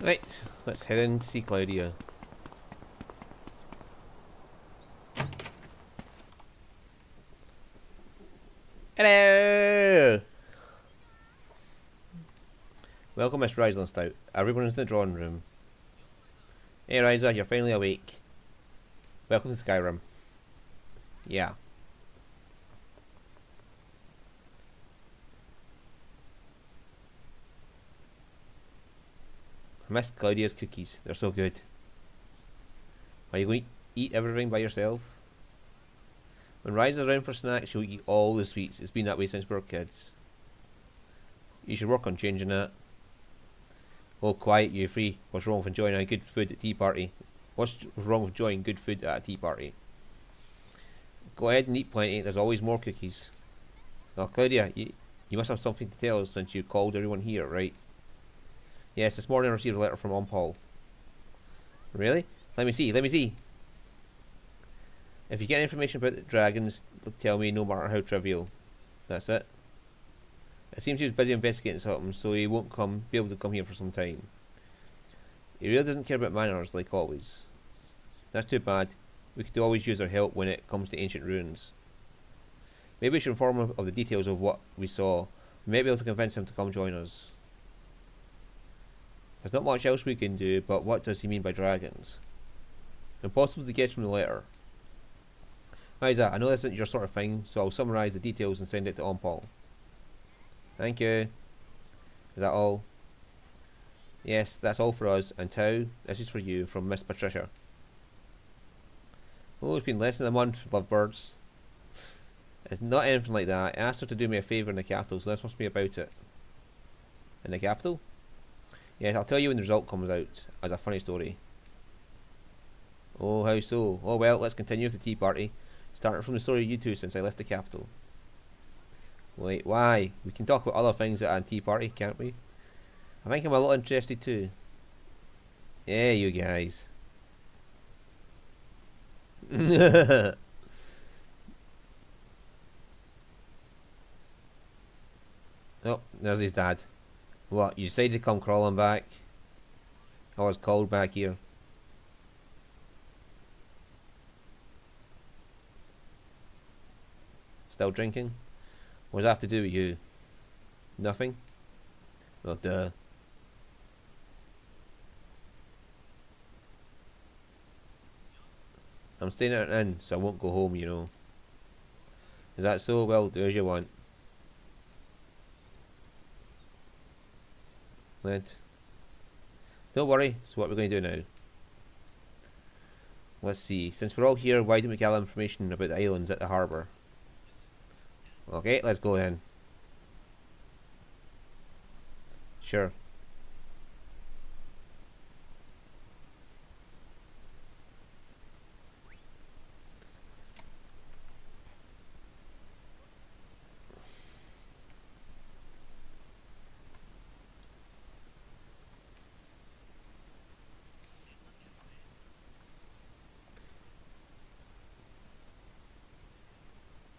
Right, let's head in to see Claudia. Hello! Welcome, Miss Ryza and Stout. Everyone's in the drawing room. Hey Ryza, you're finally awake. Welcome to Skyrim. Yeah. I missed Claudia's cookies. They're so good. Are you going to eat everything by yourself? When Ryza's around for snacks, she'll eat all the sweets. It's been that way since we were kids. You should work on changing that. Oh, quiet, you three. What's wrong with enjoying a good food at tea party? What's wrong with enjoying good food at a tea party? Go ahead and eat plenty. There's always more cookies. Oh, Claudia, you must have something to tell us since you called everyone here, right? Yes, this morning I received a letter from Paul. Really? Let me see. If you get information about the dragons, tell me, no matter how trivial. That's it. It seems he was busy investigating something, so he won't be able to come here for some time. He really doesn't care about manners, like always. That's too bad. We could always use our help when it comes to ancient ruins. Maybe we should inform him of the details of what we saw. We might be able to convince him to come join us. There's not much else we can do, but what does he mean by dragons? Impossible to guess from the letter. Ryza, I know this isn't your sort of thing, so I'll summarise the details and send it to Paul. Thank you. Is that all? Yes, that's all for us. And Tao, this is for you, from Miss Patricia. Oh, it's been less than a month, lovebirds. It's not anything like that. I asked her to do me a favour in the capital, so this must be about it. In the capital? Yes, I'll tell you when the result comes out, as a funny story. Oh, how so? Oh well, let's continue with the tea party. Starting from the story of you two since I left the capital. Wait, why? We can talk about other things at a tea party, can't we? I think I'm a little interested too. Yeah, you guys. Oh, there's his dad. What, you decided to come crawling back? I was cold back here. Still drinking? What does that have to do with you? Nothing? Well, duh. I'm staying at an inn, so I won't go home, you know. Is that so? Well, do as you want. Led. Don't worry, so what we're going to do now. Let's see. Since we're all here, why don't we gather information about the islands at the harbour? Okay, let's go then. Sure.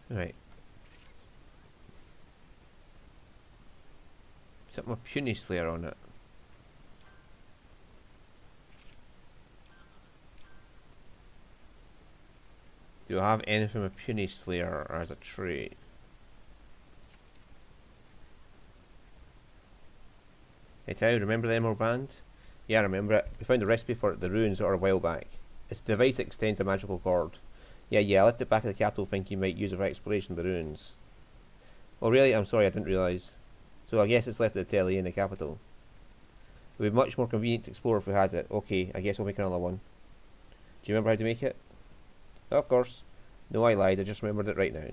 Right. Something with Puny Slayer on it. Do I have anything with Puny Slayer as a trait? Hey Tao, remember the Emerald Band? Yeah, I remember it. We found the recipe for it at the ruins a while back. It's the device that extends a magical cord. Yeah, I left it back at the capital thinking you might use it for exploration of the ruins. Oh really? I'm sorry, I didn't realise. So I guess it's left at the Atelier in the capital. It would be much more convenient to explore if we had it. Okay, I guess we'll make another one. Do you remember how to make it? Oh, of course. No, I lied, I just remembered it right now.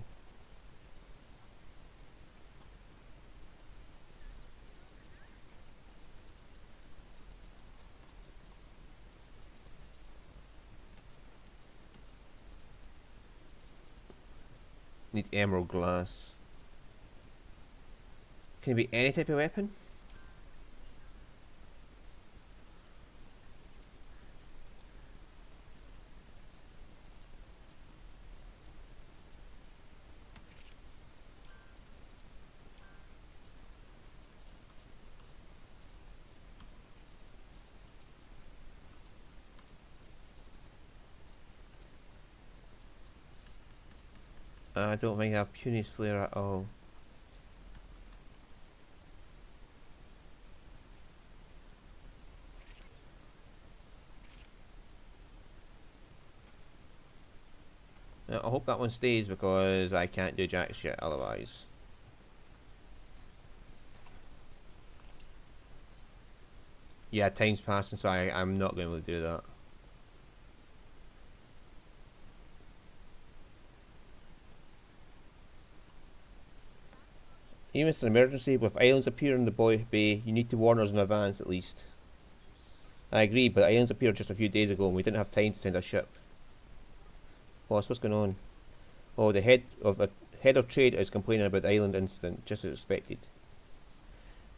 Need emerald glass. Can it be any type of weapon? I don't think I have Puny Slayer at all. Now, I hope that one stays because I can't do jack shit otherwise. Yeah, time's passing, so I'm not going to be able to do that. Even if it's an emergency, if islands appear in the bay, you need to warn us in advance at least. I agree, but islands appeared just a few days ago and we didn't have time to send a ship. What's going on? Oh, the head of trade is complaining about the island incident, just as expected.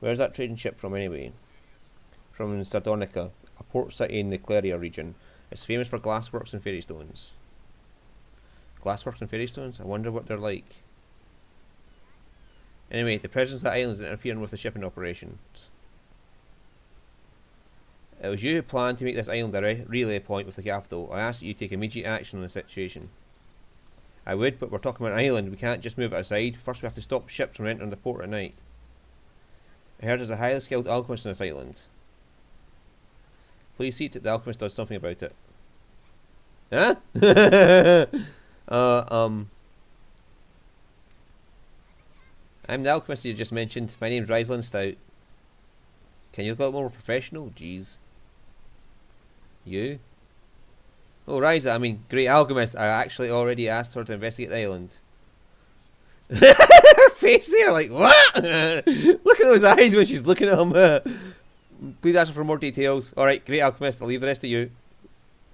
Where's that trading ship from anyway? From Sardonica, a port city in the Atelier region. It's famous for glassworks and fairy stones. Glassworks and fairy stones? I wonder what they're like. Anyway, the presence of the island is interfering with the shipping operations. It was you who planned to make this island a relay point with the capital. I asked that you take immediate action on the situation. I would, but we're talking about an island. We can't just move it aside. First we have to stop ships from entering the port at night. I heard there's a highly skilled alchemist on this island. Please see that the alchemist does something about it. Huh? I'm the alchemist you just mentioned. My name's Ryza Stout. Can you look a little more professional? Jeez. You? Oh, Ryza, I mean, great alchemist. I actually already asked her to investigate the island. Her face there, like, what? Look at those eyes when she's looking at him. Please ask her for more details. Alright, great alchemist. I'll leave the rest to you.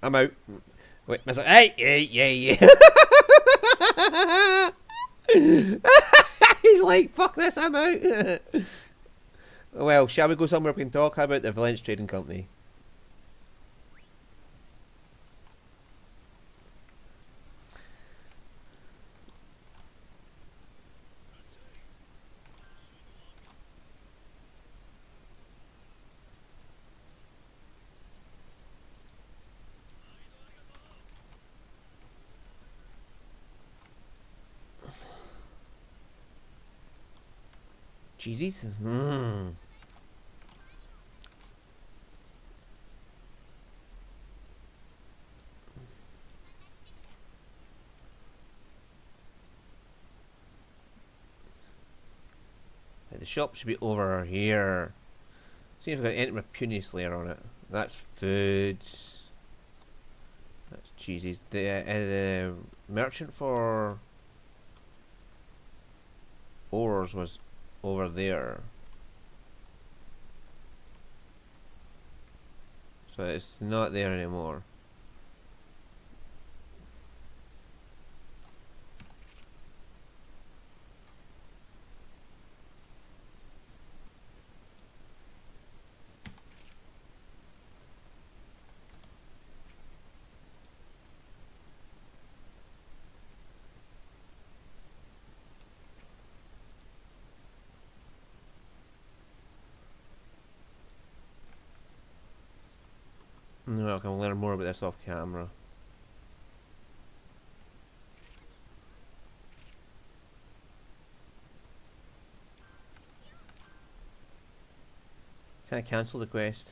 I'm out. Wait, Mr. Hey, yeah. He's like, fuck this, I'm out. Well, shall we go somewhere we can talk? How about the Valence Trading Company? Cheesies? The shop should be over here. See if I can enter my puny slayer on it. That's foods. That's cheesies. The merchant for ores was over there. So it's not there anymore. No, I can learn more about this off camera. Can I cancel the quest?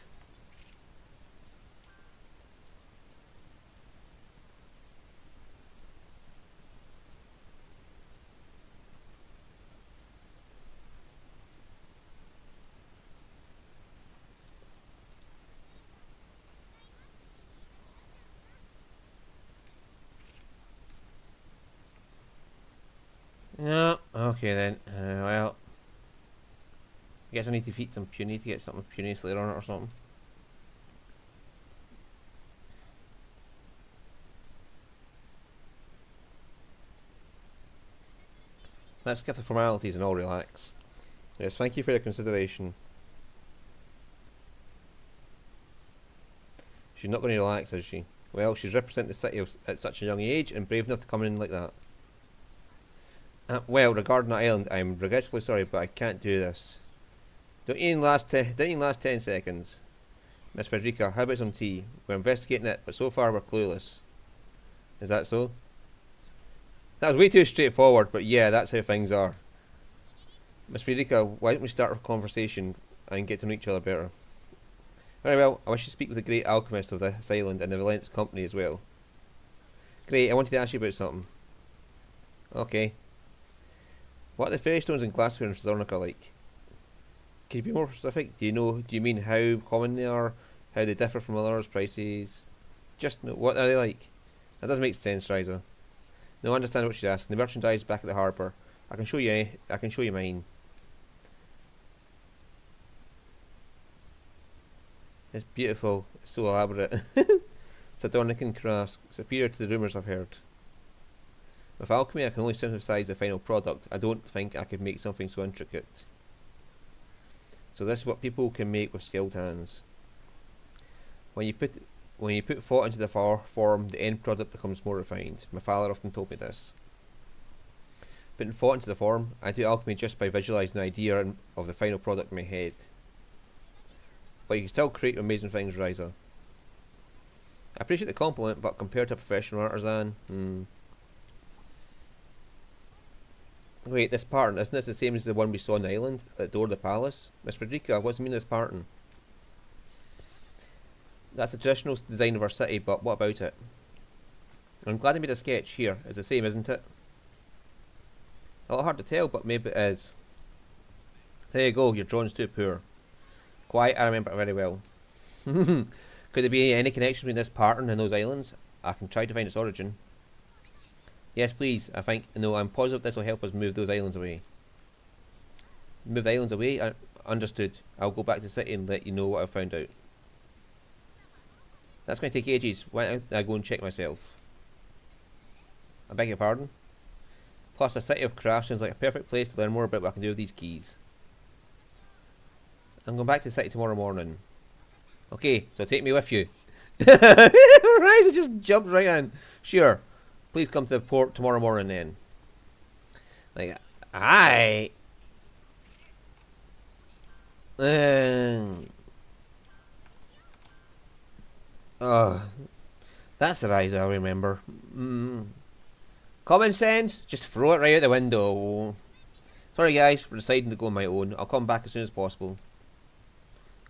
No, okay then. Well, I guess I need to feed some puny to get something puny slayer on it or something. Let's skip the formalities and all relax. Yes, thank you for your consideration. She's not going to relax, is she? Well, she's represented the city at such a young age and brave enough to come in like that. Well, regarding that island, I'm regretfully sorry, but I can't do this. Don't even last 10 seconds. Miss Frederica, how about some tea? We're investigating it, but so far we're clueless. Is that so? That was way too straightforward, but yeah, that's how things are. Miss Friedrika, why don't we start a conversation and get to know each other better? Very well, I wish to speak with the great alchemist of this island and the Valence company as well. Great, I wanted to ask you about something. Okay. What are the fairy stones and glassware in Thessalonica like? Can you be more specific? Do you mean how common they are? How they differ from others, prices? Just know, what are they like? That doesn't make sense, Ryza. No, I understand what she's asking. The merchandise back at the harbour. I can show you mine. It's beautiful. It's so elaborate. Sardonican crafts, superior to the rumours I've heard. With alchemy, I can only synthesize the final product. I don't think I could make something so intricate. So this is what people can make with skilled hands. When you put thought into the form, the end product becomes more refined. My father often told me this. Putting thought into the form, I do alchemy just by visualising the idea of the final product in my head. But you can still create amazing things, Ryza. I appreciate the compliment, but compared to a professional artisan, Wait, this pattern, isn't this the same as the one we saw on the island, at the door of the palace? Miss Frederica, what's the meaning of this pattern? That's the traditional design of our city, but what about it? I'm glad I made a sketch. Here, it's the same, isn't it? A little hard to tell, but maybe it is. There you go, your drawing's too poor. Quite, I remember it very well. Could there be any connection between this pattern and those islands? I can try to find its origin. Yes, please. I'm positive this will help us move those islands away. Move the islands away? Understood. I'll go back to the city and let you know what I've found out. That's going to take ages. Why don't I go and check myself? I beg your pardon? Plus, the City of Crafts sounds like a perfect place to learn more about what I can do with these keys. I'm going back to the city tomorrow morning. Okay, so take me with you. Ryza just jumped right in. Sure. Please come to the port tomorrow morning then. Like, aye. That's the Ryza I remember. Common sense? Just throw it right out the window. Sorry guys for deciding to go on my own. I'll come back as soon as possible.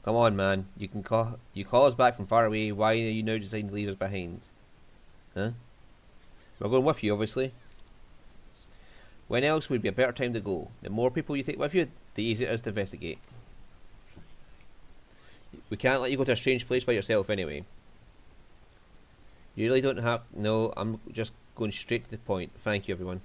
Come on man, you call us back from far away. Why are you now deciding to leave us behind? Huh? We're going with you, obviously. When else would be a better time to go? The more people you take with you, the easier it is to investigate. We can't let you go to a strange place by yourself anyway. You really don't have... No, I'm just going straight to the point. Thank you, everyone.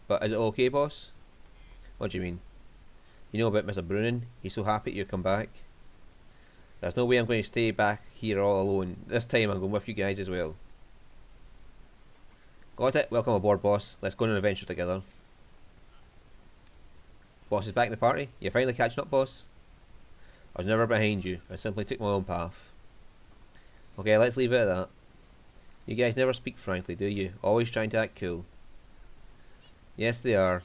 But is it okay, boss? What do you mean? You know about Mr. Brunin? He's so happy you come back. There's no way I'm going to stay back here all alone. This time I'm going with you guys as well. Got it? Welcome aboard, boss. Let's go on an adventure together. Boss is back in the party? You're finally catching up, boss? I was never behind you. I simply took my own path. Okay, let's leave it at that. You guys never speak frankly, do you? Always trying to act cool. Yes, they are.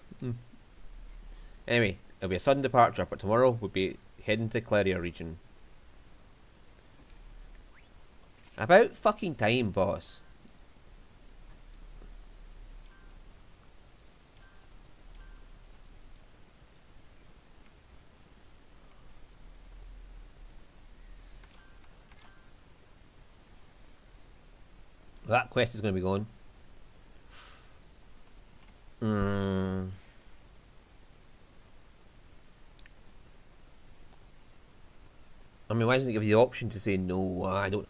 Anyway, it'll be a sudden departure, but tomorrow we'll be heading to the Atelier region. About fucking time, boss. That quest is going to be gone. I mean, why doesn't it give you the option to say no? I don't.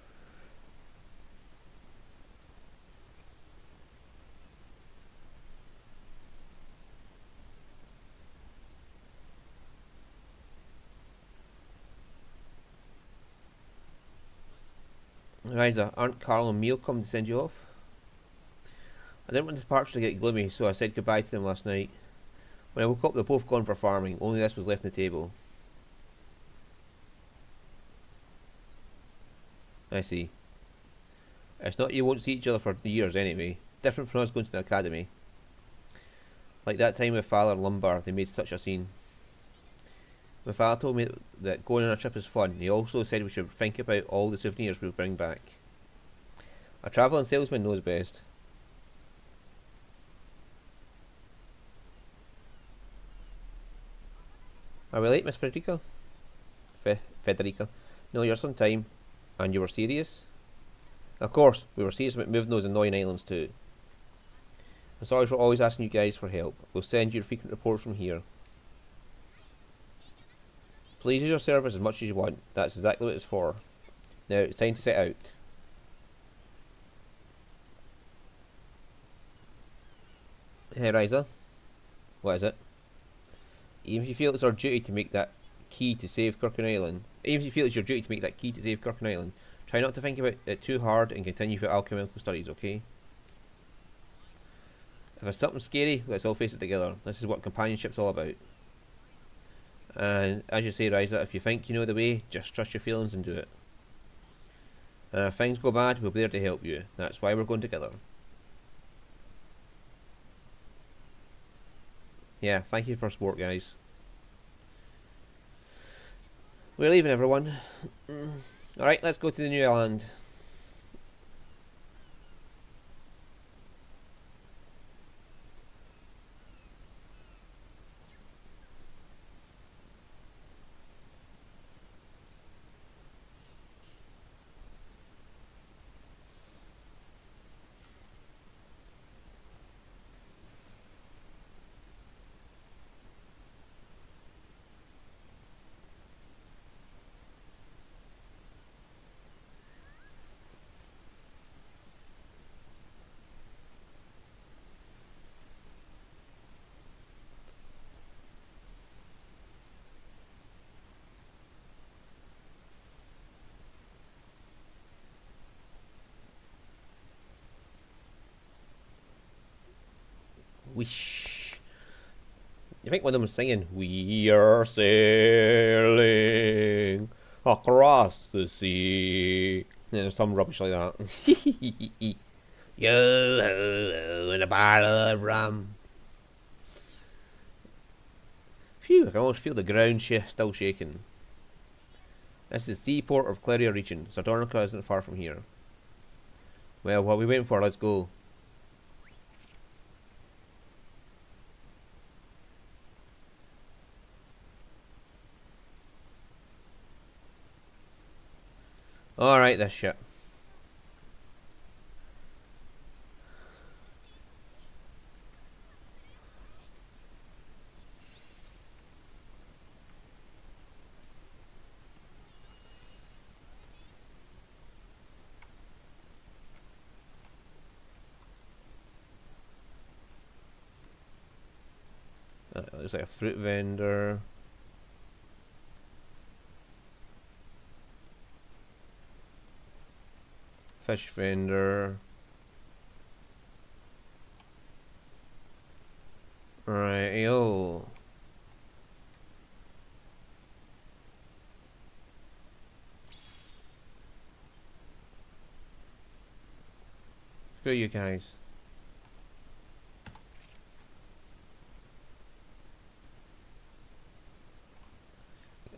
Ryza, aren't Carl and Meal coming to send you off? I didn't want the departure to get gloomy, so I said goodbye to them last night. When I woke up, they were both gone for farming. Only this was left on the table. I see. It's not you won't see each other for years anyway. Different from us going to the academy. Like that time with Father Lumbar, they made such a scene. My father told me that going on a trip is fun. He also said we should think about all the souvenirs we'll bring back. A travelling salesman knows best. Are we late, Miss Federica? Federica? No, you're on time. And you were serious? Of course, we were serious about moving those annoying islands too. I'm sorry for always asking you guys for help. We'll send you frequent reports from here. Please use your service as much as you want. That's exactly what it's for. Now it's time to set out. Hey Ryza. What is it? Even if you feel it's our duty to make that key to save Kirkin Island, try not to think about it too hard and continue with your alchemical studies, okay? If there's something scary, let's all face it together. This is what companionship's all about. And as you say, Ryza, if you think you know the way, just trust your feelings and do it. And if things go bad, we'll be there to help you. That's why we're going together. Yeah, thank you for support, guys. We're leaving, everyone. Alright, let's go to the new island. Whoosh. You think one of them was singing, "We are sailing across the sea." Yeah, some rubbish like that. Yo-ho-ho, and a barrel of rum. Phew, I can almost feel the ground still shaking. This is the seaport of Claria region. Sardonica isn't far from here. Well, what are we waiting for? Let's go. Alright, this shit. There's like a fruit vendor. Fish vendor. Right, yo. Screw you guys.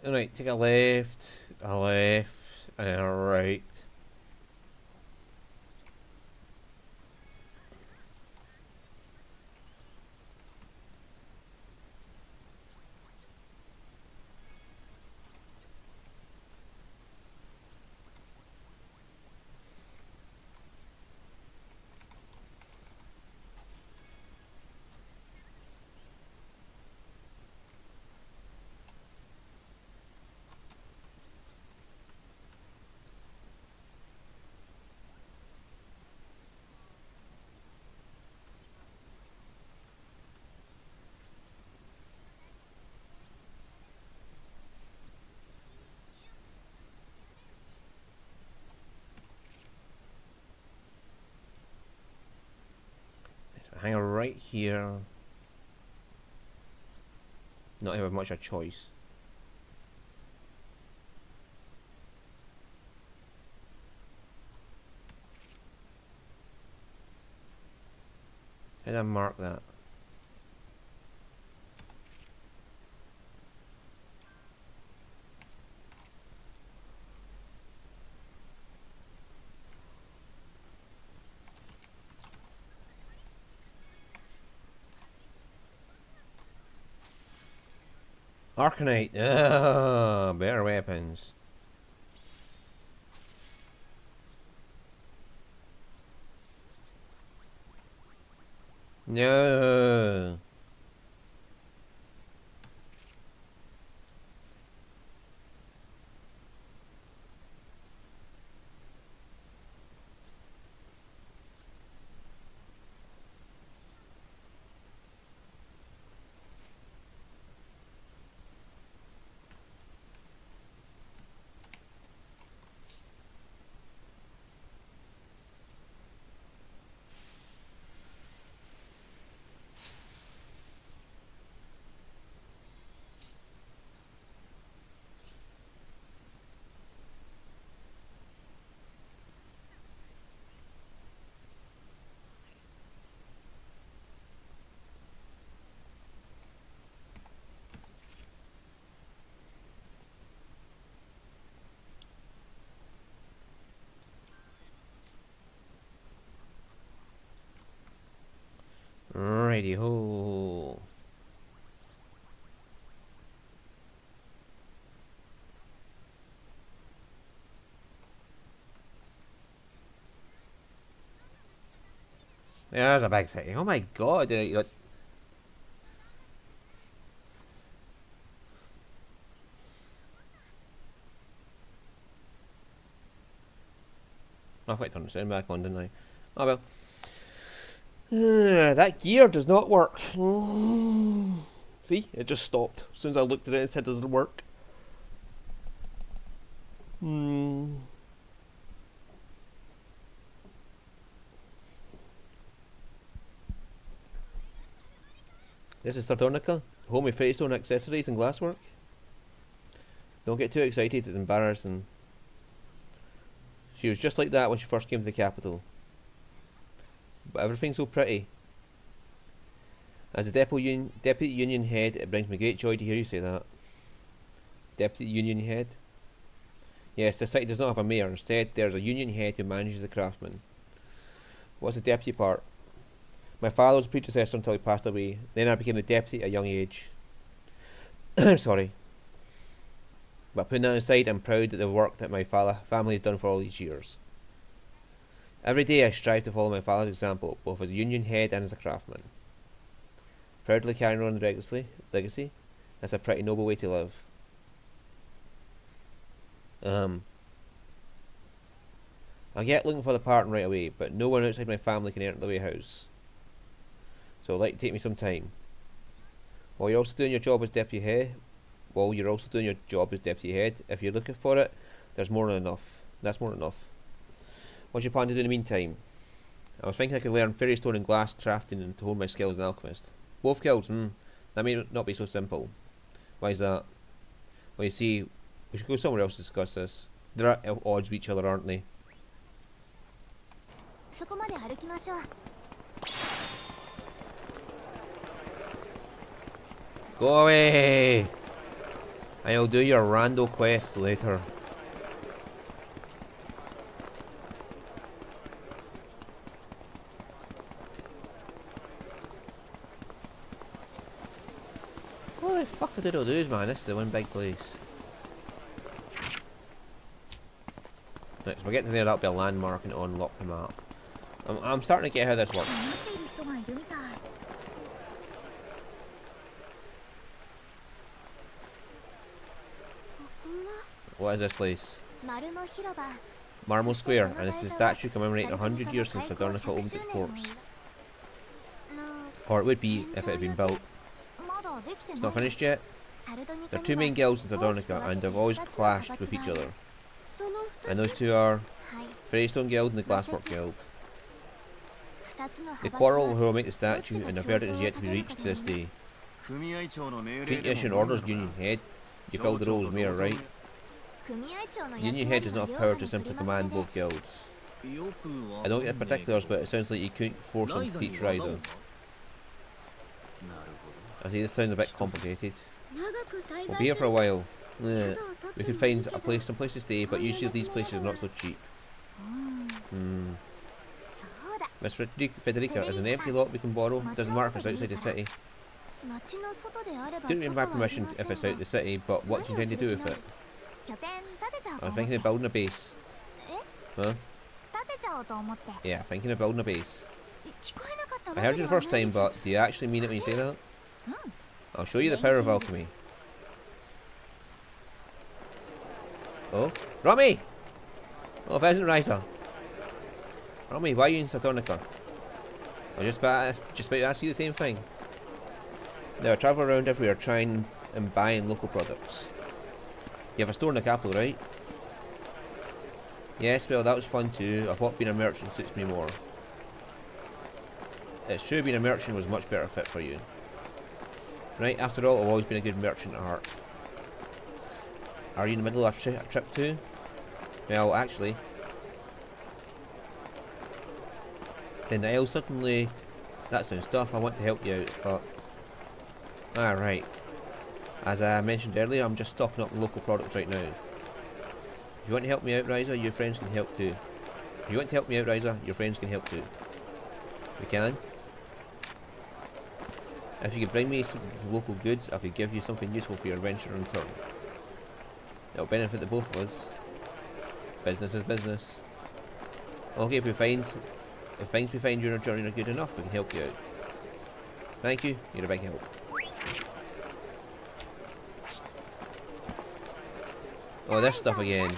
Alright, take a left, and a right. Hang on right here. Not have much a choice. How did I mark that? Arcanite. Ah, better weapons. No. Righty ho. Yeah, there's a big city. Oh my god. I've got to turn the sound back on, didn't I? Oh well. That gear does not work. See? It just stopped. As soon as I looked at it, it said it doesn't work. This is Sardonica, home of Freystone accessories and glasswork. Don't get too excited, it's embarrassing. She was just like that when she first came to the capital. But everything's so pretty. As a deputy union head, it brings me great joy to hear you say that. Deputy union head? Yes, the city does not have a mayor. Instead, there's a union head who manages the craftsmen. What's the deputy part? My father was predecessor until he passed away. Then I became the deputy at a young age. I'm sorry. But putting that aside, I'm proud of the work that my family has done for all these years. Every day I strive to follow my father's example, both as a union head and as a craftsman. Proudly carrying on the legacy. That's a pretty noble way to live. I'll get looking for the part right away, but no one outside my family can enter the warehouse. So it'll like to take me some time. While you're also doing your job as deputy head, if you're looking for it, there's more than enough. That's more than enough. What's your plan to do in the meantime? I was thinking I could learn fairy stone and glass crafting and to hone my skills as an alchemist. Both guilds, that may not be so simple. Why is that? Well, you see, we should go somewhere else to discuss this. They're at odds with each other, aren't they? Go away! I'll do your rando quests later. What the fuck did it do, man? This is the one big place. Right, so we're getting there, that'll be a landmark and it'll unlock the map. I'm starting to get how this works. What is this place? Marble Square, and this is a statue commemorating 100 years since Sardonica opened its ports. Or it would be if it had been built. It's not finished yet. There are two main guilds in Sardonica and they've always clashed with each other. And those two are Freystone Guild and the Glasswork Guild. They quarrel over who will make the statue and the verdict is yet to be reached to this day. Can't you issue an order as Union Head? You filled the role as mayor, right? Union Head does not have power to simply command both guilds. I don't get the particulars, but it sounds like you couldn't force him to teach Ryza. I see this sounds a bit complicated. We'll be here for a while. We could find some place to stay, but usually these places are not so cheap. Miss Federica, is an empty lot we can borrow? Doesn't matter if it's outside the city. Didn't need my permission if it's out the city, but what do you intend to do with it? I'm thinking of building a base. Huh? Yeah, thinking of building a base. I heard you the first time, but do you actually mean it when you say that? I'll show you the power of alchemy. Oh, Romy! Oh, Pheasant Ryza. Romy, why are you in Saturnica? I was just about to ask you the same thing. Now, I travel around everywhere trying and buying local products. You have a store in the capital, right? Yes, well, that was fun too. I thought being a merchant suits me more. It's true, being a merchant was a much better fit for you. Right, after all, I've always been a good merchant at heart. Are you in the middle of a trip too? Well, actually. Denial, certainly. That sounds tough. I want to help you out, but... Alright. As I mentioned earlier, I'm just stocking up local products right now. If you want to help me out, Ryza, your friends can help too. If you want to help me out, Ryza, your friends can help too. We can? If you could bring me some local goods, I could give you something useful for your venture in return. It'll benefit the both of us. Business is business. Okay, if things we find during our journey are good enough, we can help you out. Thank you, you're a big help. Oh, this stuff again.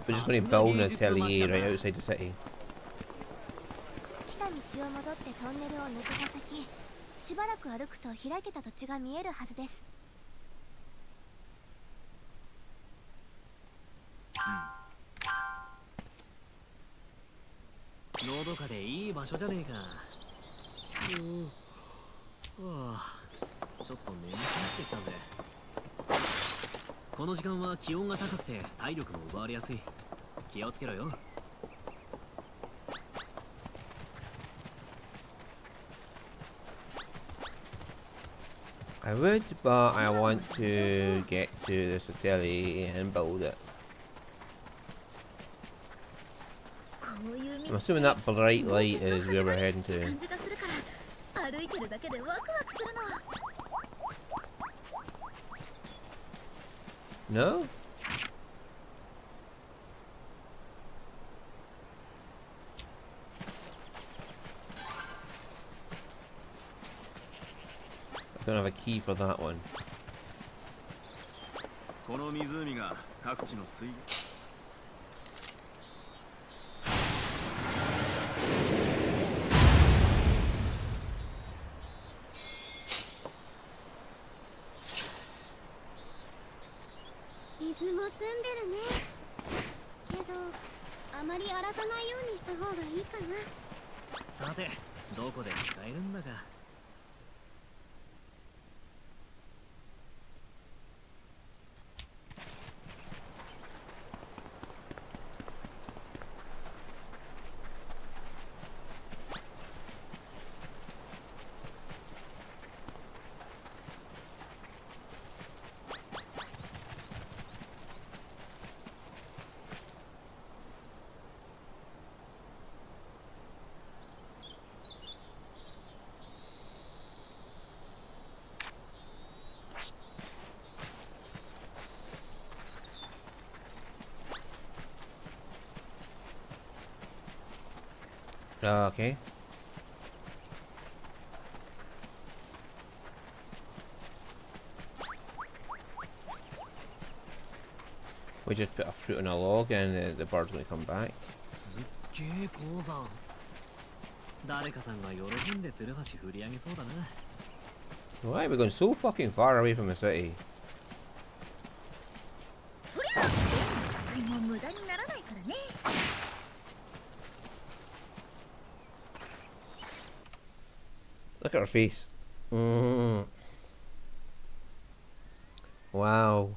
We're just going to build an atelier right outside the city. I would, but I want to get to this atelier and build it. I'm assuming that bright light is where we're heading to. No? I don't have a key for that one. Okay. We just put a fruit on a log and the bird's going to come back. Why are we going so fucking far away from the city? Look at her face. Wow.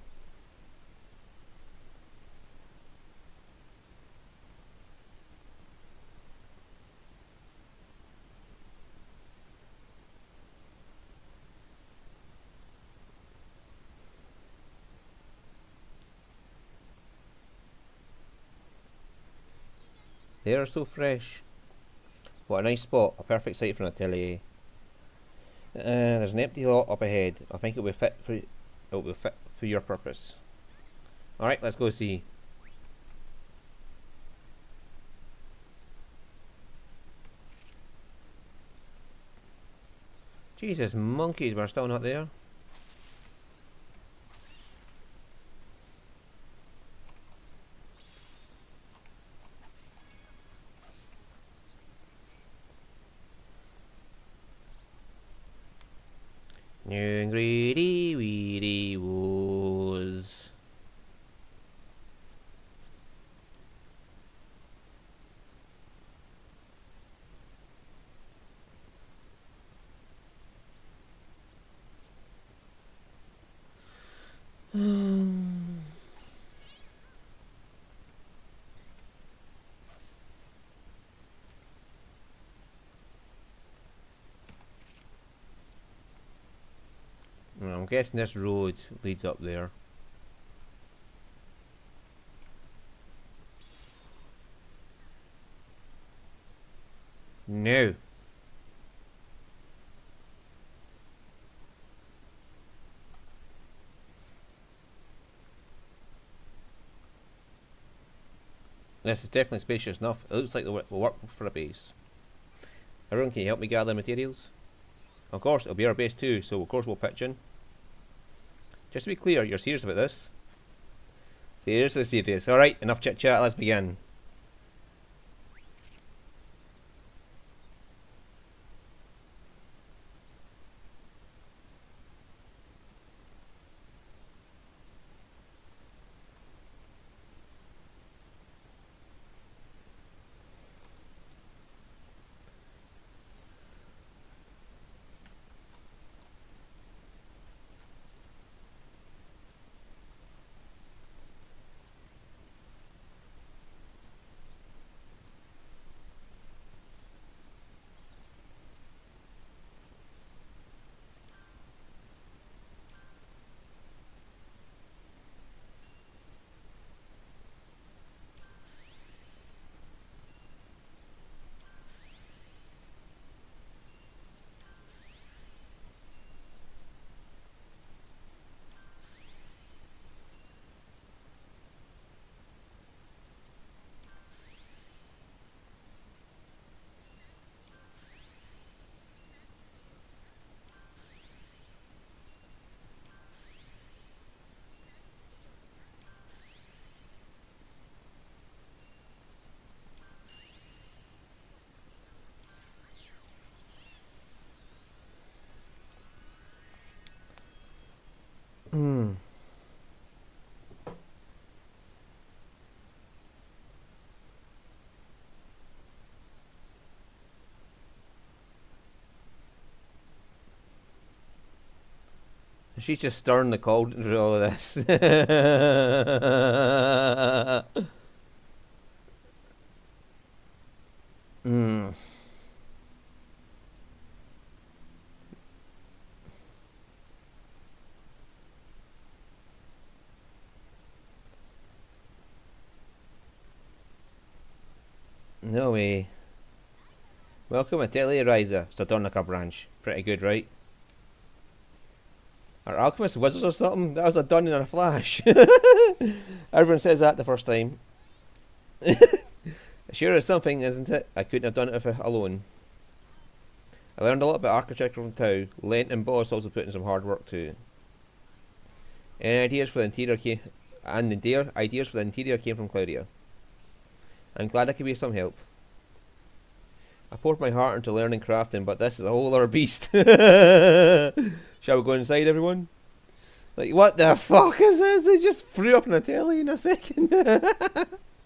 They are so fresh. What a nice spot. A perfect site for an atelier. There's an empty lot up ahead. I think it'll be fit for your purpose. Alright, let's go see. Jesus, monkeys, we're still not there. New and greedy, weedy woes. I'm guessing this road leads up there. No. This is definitely spacious enough. It looks like it will work for a base. Everyone, can you help me gather materials? Of course, it'll be our base too, so of course we'll pitch in. Just to be clear, you're serious about this? Seriously serious. Alright, enough chit chat, let's begin. She's just stirring the cauldron through all of this. No way. Welcome, Atelier Ryza. It's a Dornica branch. Pretty good, right? Are Alchemist wizards or something? That was a done in a flash. Everyone says that the first time. Sure is something, isn't it? I couldn't have done it alone. I learned a lot about architecture from Tau. Lent and Boss also put in some hard work too. Any ideas for the interior came from Claudia. I'm glad I could be of some help. I poured my heart into learning crafting, but this is a whole other beast. Shall we go inside, everyone? Like, what the fuck is this? They just threw up an Atelier in a second.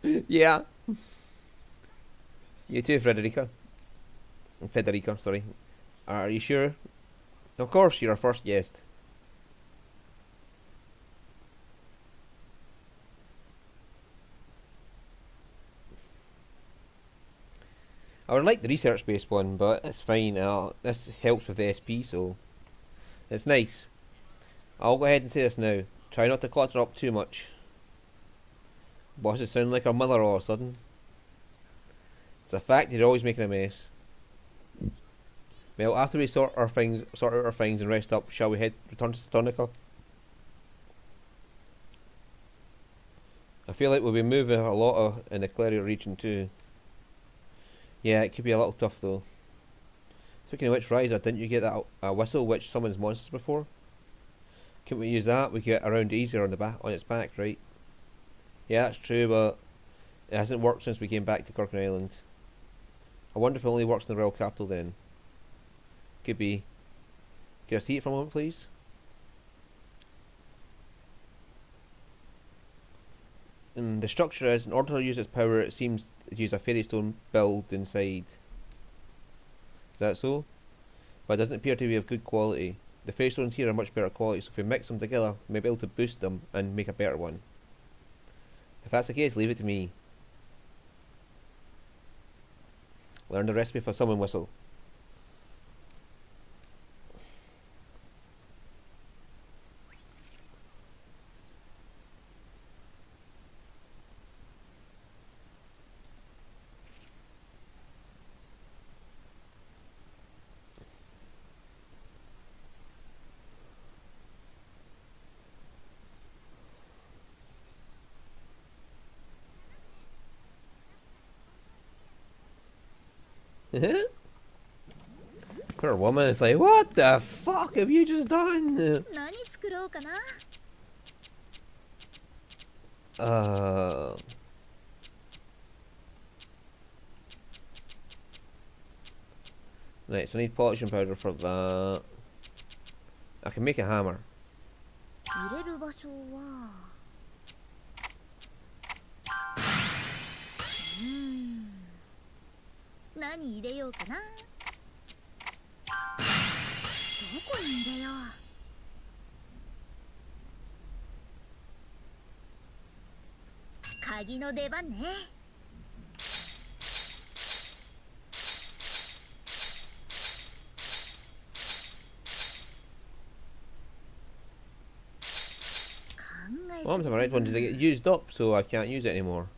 Yeah. You too, Federica, sorry. Are you sure? Of course, you're our first guest. I would like the research-based one, but it's fine. This helps with the SP, so it's nice. I'll go ahead and say this now. Try not to clutter up too much. Bosses sound like our mother all of a sudden. It's a fact you're always making a mess. Well, after we sort out our things and rest up, shall we return to Satonica? I feel like we'll be moving a lot in the Atelier region too. Yeah, it could be a little tough though. Speaking of which, Ryza, didn't you get that a whistle which summons monsters before? Couldn't we use that? We could get around easier on its back, right? Yeah, that's true, but it hasn't worked since we came back to Kirkin Island. I wonder if it only works in the Royal Capital then. Could be. Can I see it for a moment, please? And the structure is, in order to use its power, it seems to use a fairy stone build inside. Is that so? But it doesn't appear to be of good quality. The fairy stones here are much better quality, so if we mix them together, we may be able to boost them and make a better one. If that's the case, leave it to me. Learn the recipe for summon whistle. Poor woman is like, what the fuck have you just done? Right, so I need polishing powder for that. I can make a hammer. Well, I'm the right one. Does it get used up so I can't use it anymore?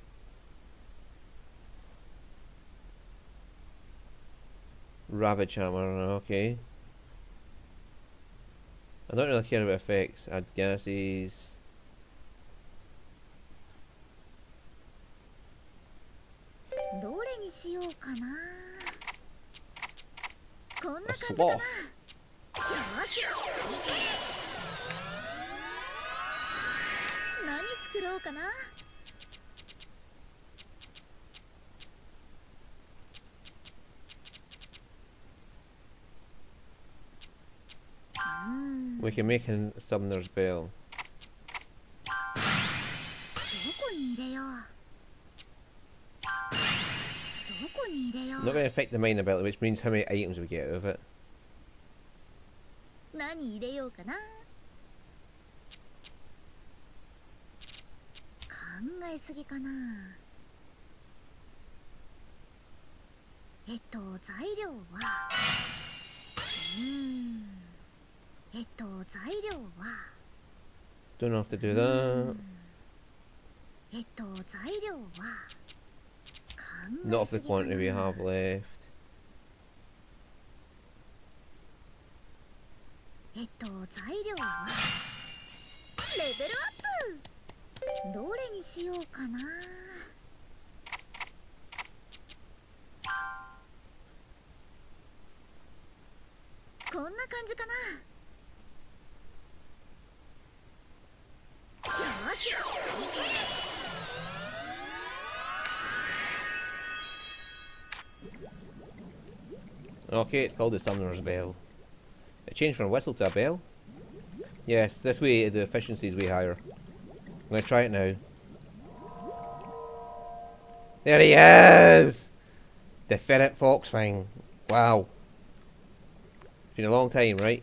Ravage hammer, okay. I don't really care about effects. Add gases. A sloth. We can make a summoner's bell. Not going to affect the mine ability, which means how many items we get out of it. Don't have to do that. Not of the quantity we have left. Okay, it's called the Summoner's Bell. It changed from a whistle to a bell? Yes, this way the efficiency is way higher. I'm going to try it now. There he is! The ferret fox thing. Wow. It's been a long time, right?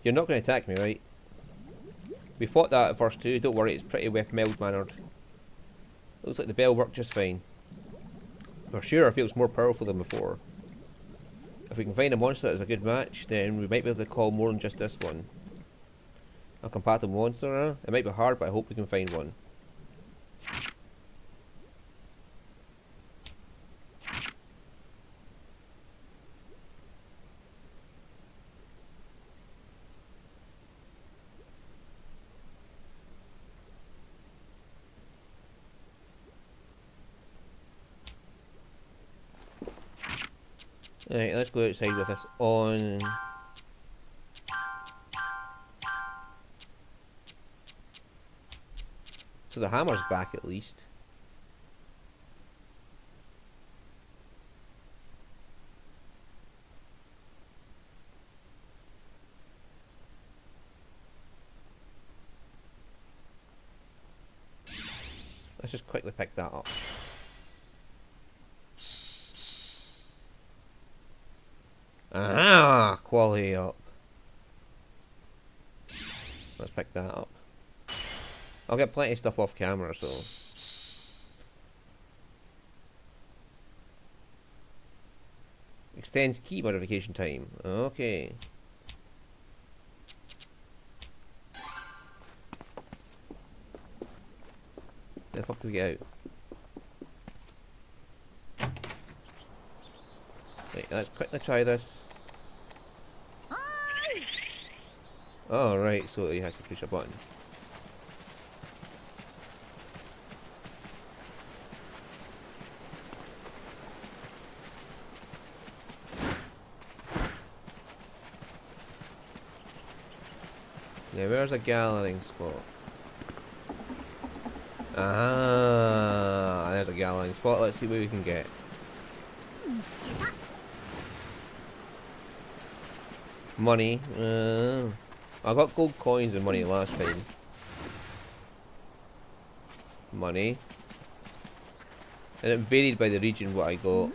You're not going to attack me, right? We fought that at first too, don't worry, it's pretty mild-mannered. Looks like the bell worked just fine. For sure, it feels more powerful than before. If we can find a monster that is a good match, then we might be able to call more than just this one. A compatible monster, It might be hard, but I hope we can find one. Alright, let's go outside with this on. So the hammer's back at least. Let's just quickly pick that up. Ah, quality up. Let's pick that up. I'll get plenty of stuff off camera, so. Extends key modification time. Okay. Where the fuck do we get out? Right, let's quickly try this. Oh, right, so you have to push a button. Now, where's a gathering spot? Ah, there's a gathering spot. Let's see what we can get. Money. I got gold coins and money last time. Money. And it varied by the region what I got.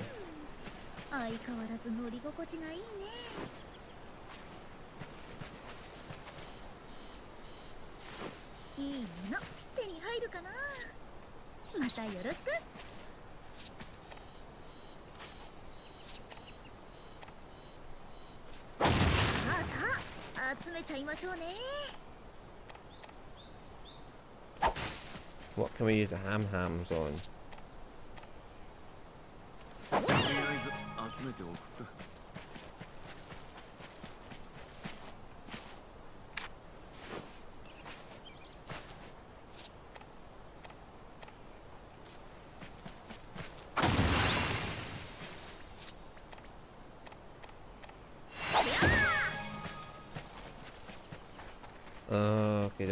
What can we use the hams on?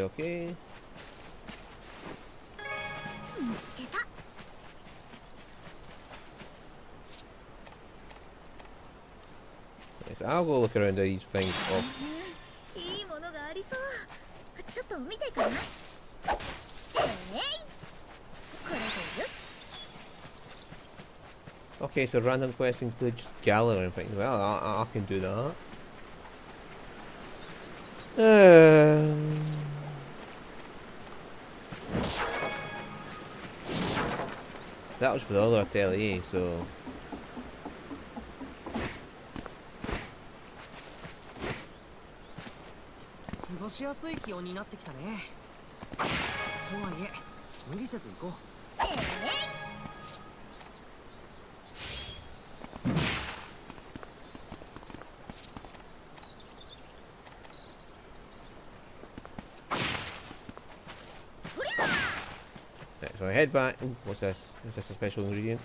Okay. So I'll go look around these things. Okay, so random quests include just gathering things. Well, I can do that. That was for the other Atelier, so. Right, so I head back. Ooh, what's this? Is this a special ingredient?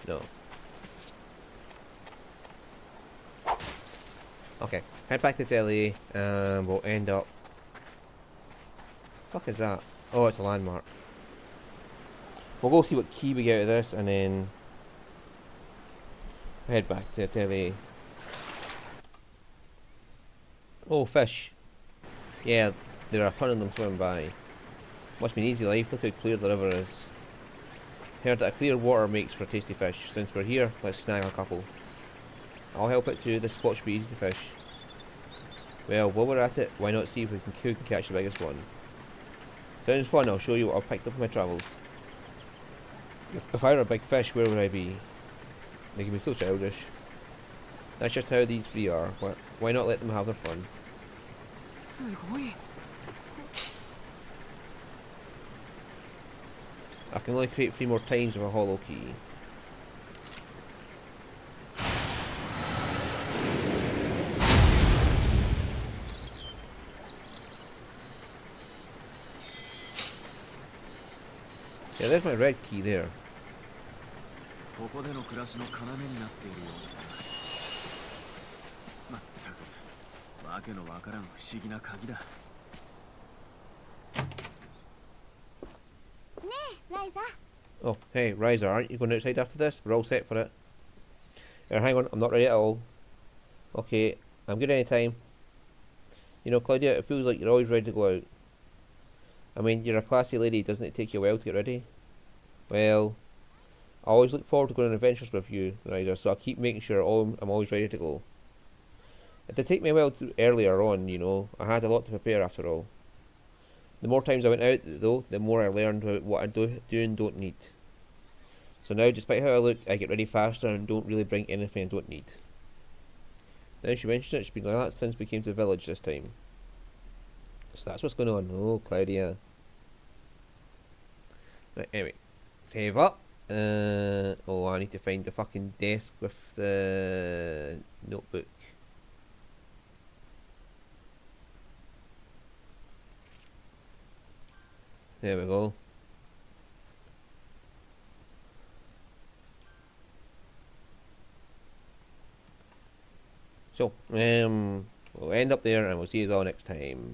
No. Okay, head back to Atelier and we'll end up. What the fuck is that? Oh, it's a landmark. We'll go see what key we get out of this and then head back to Atelier. Oh, fish. Yeah, there are a ton of them swimming by. Must be an easy life, look how clear the river is. Heard that a clear water makes for tasty fish. Since we're here, let's snag a couple. I'll help it too, this spot should be easy to fish. Well, while we're at it, why not see if who can catch the biggest one? Sounds fun, I'll show you what I've picked up in my travels. If I were a big fish, where would I be? They can be so childish. That's just how these three are. Why not let them have their fun? I can only create 3 more times with a hollow key. Yeah, there's my red key there. Oh, hey, Ryza, aren't you going outside after this? We're all set for it. Hang on, I'm not ready at all. Okay, I'm good anytime. You know, Claudia, it feels like you're always ready to go out. I mean, you're a classy lady, doesn't it take you a while to get ready? Well, I always look forward to going on adventures with you, Ryza, so I'll keep making sure I'm always ready to go. It did take me a while earlier on, you know. I had a lot to prepare after all. The more times I went out, though, the more I learned about what I do and don't need. So now, despite how I look, I get ready faster and don't really bring anything I don't need. Now she mentions it, it's been like that since we came to the village this time. So that's what's going on. Oh, Claudia. Right, anyway. Save up. Oh, I need to find the fucking desk with the notebook. There we go. So, we'll end up there and we'll see you all next time.